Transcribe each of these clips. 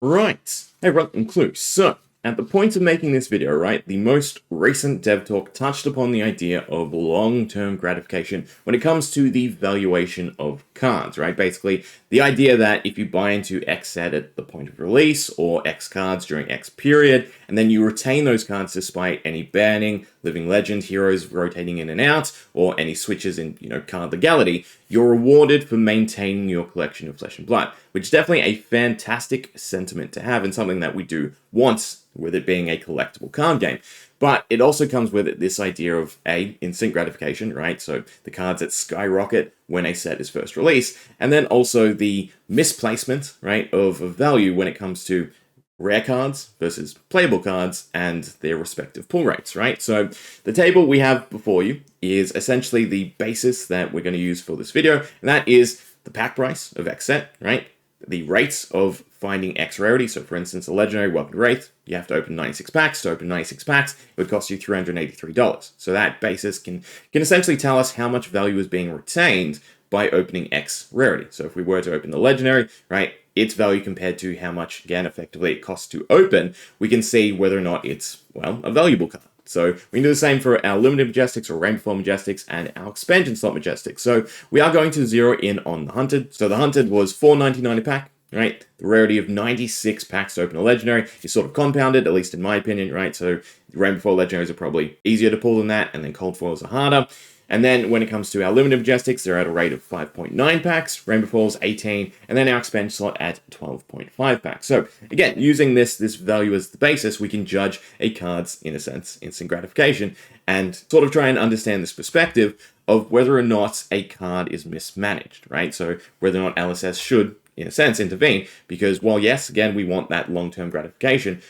Right. Hey, everyone, I'm Klloo. So, at the point of making this video, right, the most recent dev talk touched upon the idea of long-term gratification when it comes to the valuation of cards, right? Basically, the idea that if you buy into X set at the point of release or X cards during X period, and then you retain those cards despite any banning, living legend heroes rotating in and out, or any switches in, card legality, you're rewarded for maintaining your collection of flesh and blood, which is definitely a fantastic sentiment to have and something that we do want with it being a collectible card game. But it also comes with it this idea of instant gratification, right? So the cards that skyrocket when a set is first released, and then also the misplacement, right, of value when it comes to rare cards versus playable cards and their respective pull rates, right? So the table we have before you is essentially the basis that we're going to use for this video, and that is the pack price of X set, right? The rates of finding X rarity. So for instance, a legendary Watery Graves, you have to open 96 packs. To open 96 packs, it would cost you $383. So that basis can essentially tell us how much value is being retained by opening X rarity. So if we were to open the legendary, right, its value compared to how much, again, effectively it costs to open, we can see whether or not it's, well, a valuable card. So we can do the same for our limited majestics or rainbow majestics and our expansion slot majestics. So we are going to zero in on the hunted. So the hunted was $4.99 a pack, right? The rarity of 96 packs to open a legendary is sort of compounded, at least in my opinion, right? So rainbow legendaries are probably easier to pull than that, and then cold foils are harder. And then when it comes to our limited majestics, they're at a rate of 5.9 packs, rainbow foils 18, and then our expansion slot at 12.5 packs. So again, using this value as the basis, we can judge a card's, in a sense, instant gratification and sort of try and understand this perspective of whether or not a card is mismanaged, right? So whether or not LSS should, in a sense, intervene, because while yes, again, we want that long-term gratification,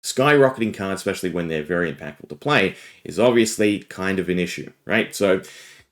skyrocketing cards, especially when they're very impactful to play, is obviously kind of an issue, right? So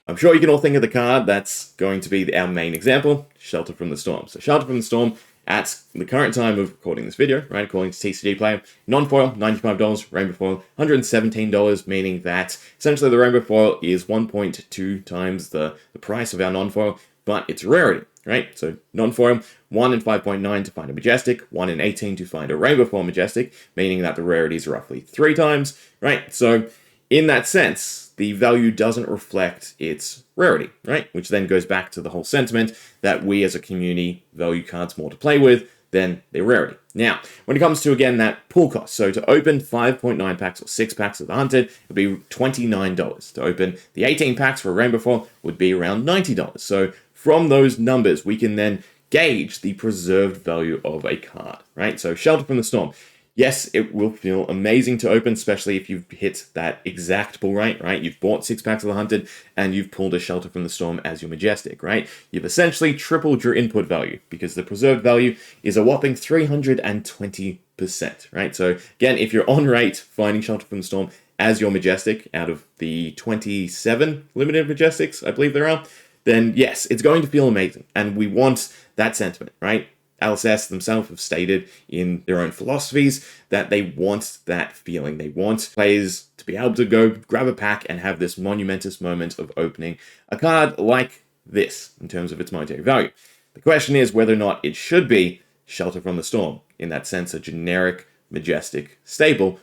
I'm sure you can all think of the card that's going to be our main example, Shelter from the Storm. So Shelter from the Storm, at the current time of recording this video, right, according to TCG Player, non-foil, $95, rainbow foil, $117, meaning that essentially the rainbow foil is 1.2 times the price of our non-foil, but it's a rarity, right? So non-foil, 1 in 5.9 to find a majestic, 1 in 18 to find a rainbow foil majestic, meaning that the rarity is roughly 3 times, right? So in that sense, the value doesn't reflect its rarity, right? Which then goes back to the whole sentiment that we as a community value cards more to play with than their rarity. Now, when it comes to, again, that pull cost, so to open 5.9 packs or 6 packs of the hunted, it would be $29. To open the 18 packs for a rainbow foil would be around $90. So from those numbers, we can then gauge the preserved value of a card, right? So Shelter from the Storm. Yes, it will feel amazing to open, especially if you've hit that exact pull rate, right? You've bought 6 packs of the hunted and you've pulled a Shelter from the Storm as your majestic, right? You've essentially tripled your input value because the preserved value is a whopping 320%, right? So again, if you're on rate finding Shelter from the Storm as your majestic out of the 27 limited majestics, I believe there are, then yes, it's going to feel amazing. And we want that sentiment, right? LSS themselves have stated in their own philosophies that they want that feeling. They want players to be able to go grab a pack and have this monumentous moment of opening a card like this in terms of its monetary value. The question is whether or not it should be Shelter from the Storm, in that sense, a generic, majestic staple,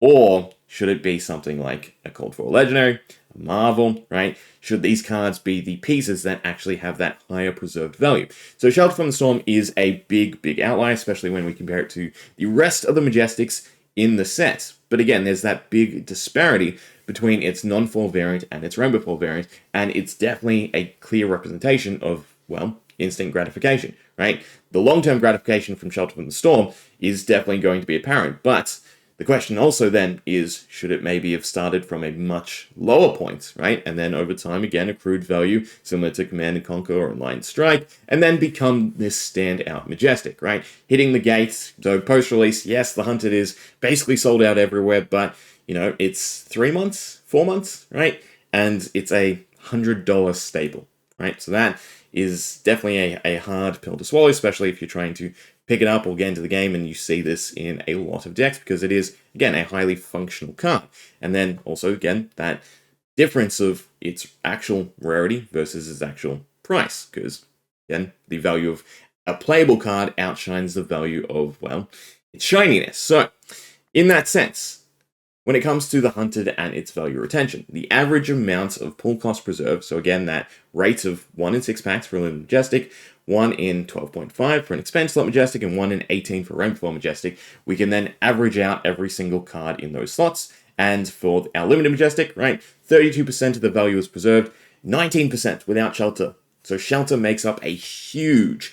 or should it be something like a Cold Foil Legendary, a Marvel, right? Should these cards be the pieces that actually have that higher preserved value? So Shelter from the Storm is a big outlier, especially when we compare it to the rest of the Majestics in the set. But again, there's that big disparity between its non-foil variant and its rainbow foil variant, and it's definitely a clear representation of, well, instant gratification, right? The long-term gratification from Shelter from the Storm is definitely going to be apparent, but the question also then is, should it maybe have started from a much lower point, right? And then over time, again, accrued value, similar to Command & Conquer or Enlightened Strike, and then become this standout majestic, right? Hitting the gates. So post-release, yes, the Hunted is basically sold out everywhere, but, it's 3 months, 4 months, right? And it's a $100 staple, right? So that is definitely a hard pill to swallow, especially if you're trying to pick it up or get into the game, and you see this in a lot of decks because it is, again, a highly functional card. And then also, again, that difference of its actual rarity versus its actual price, because, again, the value of a playable card outshines the value of, well, its shininess. So, in that sense, when it comes to the hunted and its value retention, the average amount of pull cost preserved, so again, that rate of 1 in 6 packs for a limited majestic, 1 in 12.5 for an expansion slot majestic, and 1 in 18 for rainfall majestic, we can then average out every single card in those slots. And for our limited majestic, right, 32% of the value is preserved, 19% without shelter. So shelter makes up a huge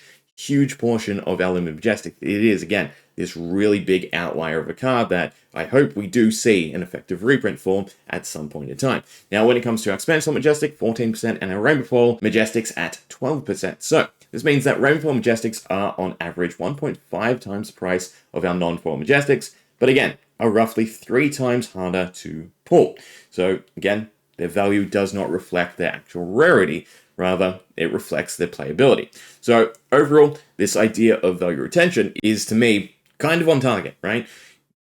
portion of our limited majestic. It is, again, this really big outlier of a card that I hope we do see an effective reprint for at some point in time. Now, when it comes to our expansion majestic, 14%, and our rainbow foil majestics at 12%. So this means that rainbow foil majestics are on average 1.5 times the price of our non-foil majestics, but again, are roughly 3 times harder to pull. So again, their value does not reflect their actual rarity. Rather, it reflects their playability. So overall, this idea of value retention is, to me, kind of on target, right?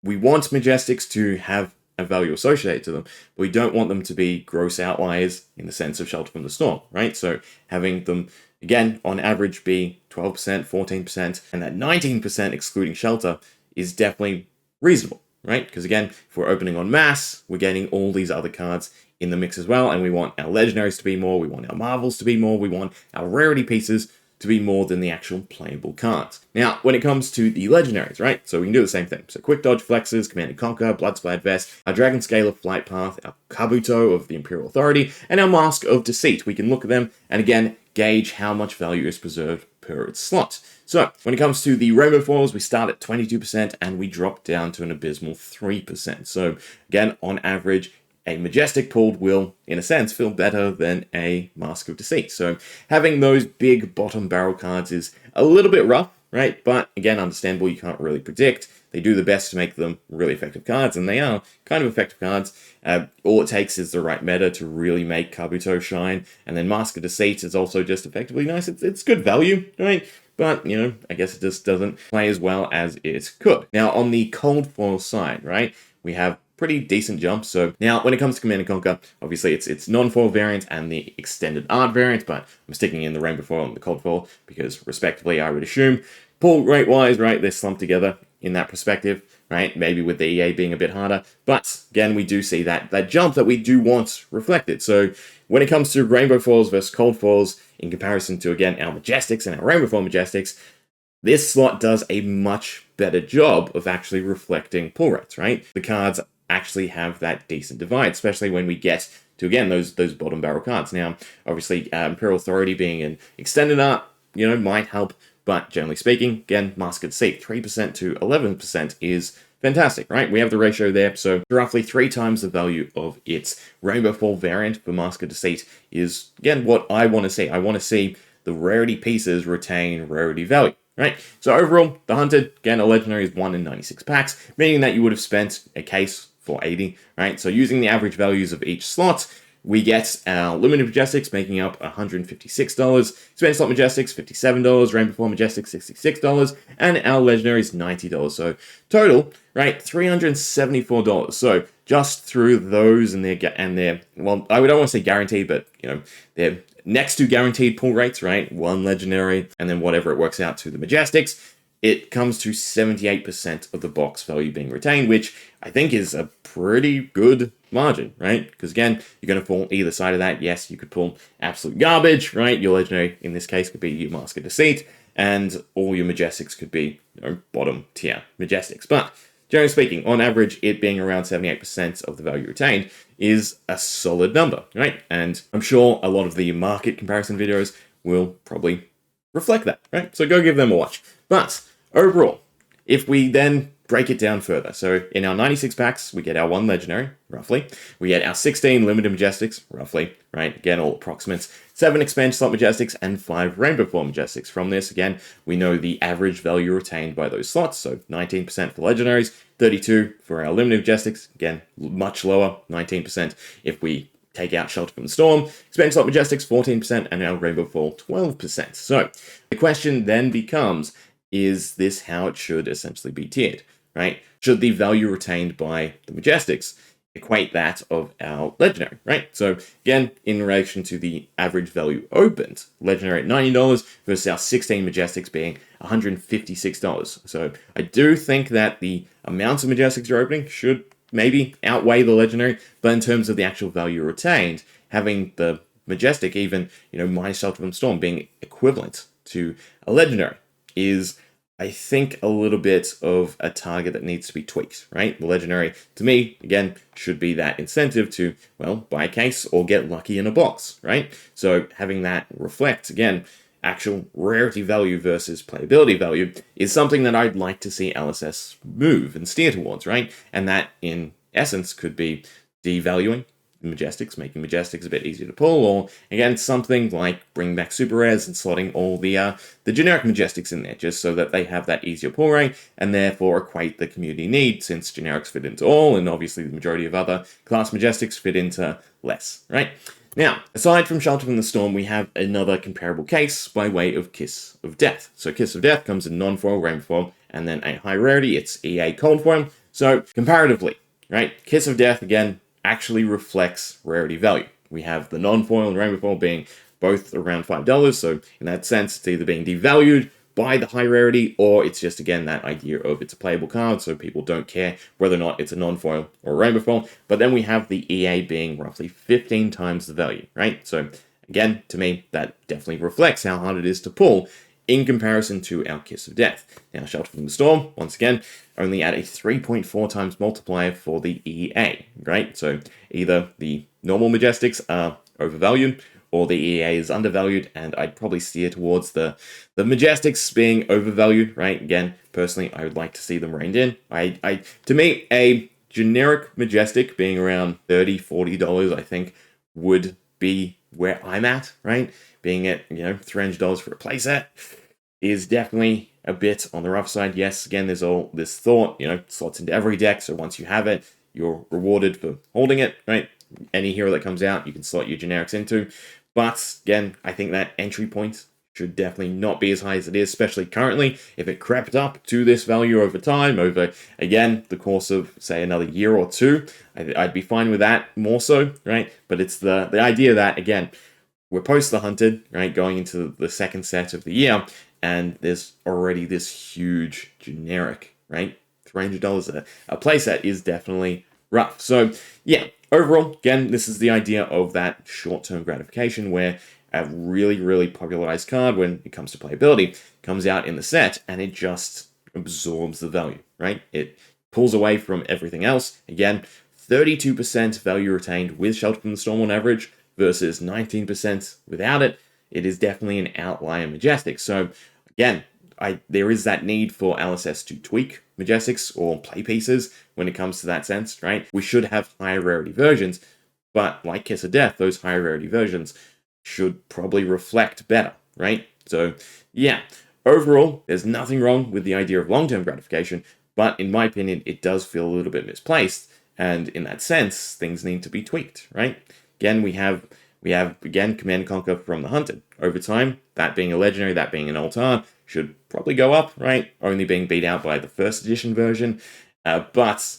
We want majestics to have a value associated to them, but we don't want them to be gross outliers in the sense of shelter from the storm, right? So having them, again, on average be 12%, 14%, and that 19% excluding shelter is definitely reasonable, right? Because again, if we're opening en masse, we're getting all these other cards in the mix as well, and we want our legendaries to be more, we want our marvels to be more, we want our rarity pieces to be more than the actual playable cards. Now, when it comes to the legendaries, right, so we can do the same thing. So quick dodge flexes, command and conquer, bloodsplat vest, our dragon scale of flight path, our kabuto of the imperial authority, and our mask of deceit. We can look at them and again gauge how much value is preserved per its slot. So when it comes to the rainbow foils, we start at 22% and we drop down to an abysmal 3%. So again, on average, a majestic pulled will, in a sense, feel better than a Mask of Deceit. So having those big bottom barrel cards is a little bit rough, right? But again, understandable, you can't really predict. They do the best to make them really effective cards, and they are kind of effective cards. All it takes is the right meta to really make Kabuto shine, and then Mask of Deceit is also just effectively nice. It's good value, right? But, you know, I guess it just doesn't play as well as it could. Now, on the cold foil side, right, we have pretty decent jump. So now when it comes to Command and Conquer, obviously it's non-foil variant and the extended art variant, but I'm sticking in the rainbow foil and the cold foil because respectively I would assume pull rate wise, right, they're slumped together in that perspective, right? Maybe with the EA being a bit harder, but again, we do see that jump that we do want reflected. So when it comes to rainbow foils versus cold foils in comparison to, again, our majestics and our rainbow foil majestics, this slot does a much better job of actually reflecting pull rates, right? The cards actually have that decent divide, especially when we get to, again, those bottom barrel cards. Now, obviously, Imperial Authority being an extended art, you know, might help, but generally speaking, again, Mask of Deceit, 3% to 11% is fantastic, right? We have the ratio there, so roughly 3 times the value of its Rainbow Foil variant for Mask of Deceit is, again, what I want to see. I want to see the rarity pieces retain rarity value. Right, so overall, the Hunted, again, a legendary is 1 in 96 packs, meaning that you would have spent a case for 80, right? So using the average values of each slot, we get our Limited Majestics making up $156, Expansion Slot Majestics $57, Rainbow Foil Majestics $66, and our Legendaries $90. So total, right, $374. So just through those and their well, I don't want to say guaranteed, but you know, they're next to guaranteed pull rates, right? 1 legendary, and then whatever it works out to the Majestics, it comes to 78% of the box value being retained, which I think is a pretty good margin, right? Because again, you're going to fall either side of that. Yes, you could pull absolute garbage, right? Your legendary, in this case, could be your Mask of Deceit, and all your Majestics could be, you know, bottom tier Majestics. But generally speaking, on average, it being around 78% of the value retained is a solid number, right? And I'm sure a lot of the market comparison videos will probably reflect that, right? So go give them a watch. But overall, if we then break it down further, so in our 96 packs, we get our 1 legendary, roughly. We get our 16 limited majestics, roughly, right? Again, all approximates. 7 expansion slot majestics and 5 rainbow foil majestics. From this, again, we know the average value retained by those slots, so 19% for legendaries, 32 for our limited majestics, again, much lower, 19% if we take out Shelter from the Storm, Expansion Slot Majestics 14%, and our Rainbow Foil 12%. So the question then becomes, is this how it should essentially be tiered, right? Should the value retained by the Majestics equate that of our legendary, right? So again, in relation to the average value opened, legendary at $90 versus our 16 Majestics being $156. So I do think that the amount of Majestics you're opening should maybe outweigh the legendary, but in terms of the actual value retained, having the Majestic, even, minus Shelter from the Storm being equivalent to a legendary is, I think, a little bit of a target that needs to be tweaked, right? The legendary, to me, again, should be that incentive to, well, buy a case or get lucky in a box, right? So having that reflect, again, actual rarity value versus playability value is something that I'd like to see LSS move and steer towards, right? And that, in essence, could be devaluing Majestics, making Majestics a bit easier to pull, or again, something like bringing back super rares and slotting all the generic Majestics in there, just so that they have that easier pull rate, and therefore equate the community need, since generics fit into all, and obviously the majority of other class Majestics fit into less, right? Now, aside from Shelter from the Storm, we have another comparable case by way of Kiss of Death. So Kiss of Death comes in non-foil, rainbow foil, and then a high rarity, it's EA cold foil. So comparatively, right, Kiss of Death, again, actually reflects rarity value. We have the non-foil and rainbow foil being both around $5, so in that sense, it's either being devalued by the high rarity, or it's just, again, that idea of it's a playable card, so people don't care whether or not it's a non-foil or a rainbow foil. But then we have the EA being roughly 15 times the value, right? So again, to me, that definitely reflects how hard it is to pull in comparison to our Kiss of Death. Now, Shelter from the Storm, once again, only at a 3.4 times multiplier for the EA, right? So either the normal Majestics are overvalued, or the EA is undervalued, and I'd probably steer towards the Majestics being overvalued, right? Again, personally, I would like to see them reined in. To me, a generic Majestic being around $30, $40, I think, would be where I'm at, right? Being at, $300 for a playset is definitely a bit on the rough side. Yes, again, there's all this thought, slots into every deck, so once you have it, you're rewarded for holding it, right? Any hero that comes out, you can slot your generics into. But again, I think that entry point should definitely not be as high as it is, especially currently. If it crept up to this value over time, over, again, the course of, say, another year or two, I'd be fine with that more so, right? But it's the idea that, again, we're post the Hunted, right, going into the second set of the year, and there's already this huge generic, right? $300 a playset is definitely rough. So, yeah, overall, again, this is the idea of that short-term gratification where a really, really popularized card, when it comes to playability, comes out in the set and it just absorbs the value, right? It pulls away from everything else. Again, 32% value retained with Shelter from the Storm on average versus 19% without it. It is definitely an outlier Majestic. So, again, there is that need for LSS to tweak Majestics or play pieces when it comes to that sense, right? We should have higher rarity versions, but like Kiss of Death, those higher rarity versions should probably reflect better, right? So, yeah, overall, there's nothing wrong with the idea of long-term gratification, but in my opinion, it does feel a little bit misplaced, and in that sense, things need to be tweaked, right? Again, we have again Command & Conquer from the Hunted. Over time, that being a legendary, that being an altar, should probably go up, right? Only being beat out by the first edition version. But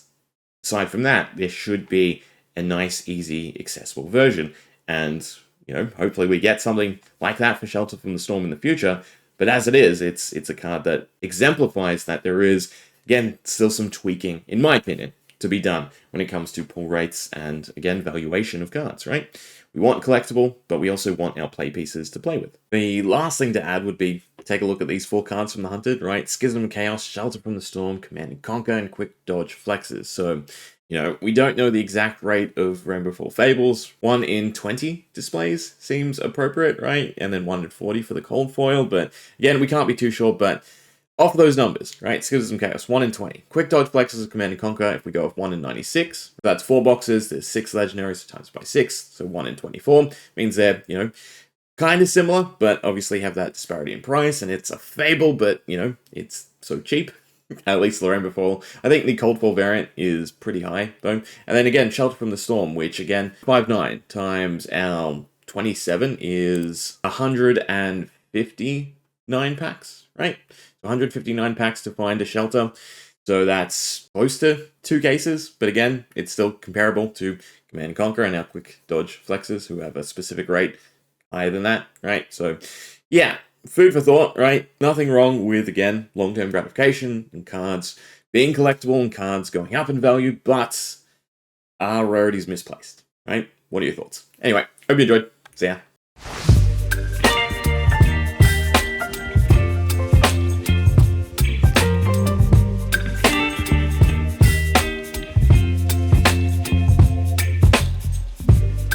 aside from that, there should be a nice, easy, accessible version. And, hopefully we get something like that for Shelter from the Storm in the future. But as it is, it's a card that exemplifies that there is, again, still some tweaking, in my opinion, to be done when it comes to pull rates and, again, valuation of cards, right? We want collectible, but we also want our play pieces to play with. The last thing to add would be take a look at these 4 cards from the Hunted, right? Schism and Chaos, Shelter from the Storm, Command & Conquer, and Quick Dodge Flexes. So, we don't know the exact rate of Rainbow Foil Fables. 1 in 20 displays seems appropriate, right? And then 1 in 40 for the cold foil. But again, we can't be too sure, but off those numbers, right? Schism Chaos, 1 in 20. Quick Dodge Flexes of Command & Conquer, if we go with 1 in 96, that's 4 boxes, there's 6 legendaries times by 6, so 1 in 24. Means they're, kind of similar, but obviously have that disparity in price, and it's a fable, but, it's so cheap. At least the Rainbow Foil. I think the Cold Foil variant is pretty high, though. And then again, Shelter from the Storm, which again, 5/9 times our 27 is 159 packs, right? 159 packs to find a shelter. So that's close to 2 cases, but again, it's still comparable to Command and Conquer and our quick dodge flexes who have a specific rate higher than that, right? So yeah, food for thought, right? Nothing wrong with, again, long-term gratification and cards being collectible and cards going up in value, but are rarities misplaced, right? What are your thoughts? Anyway, hope you enjoyed. See ya.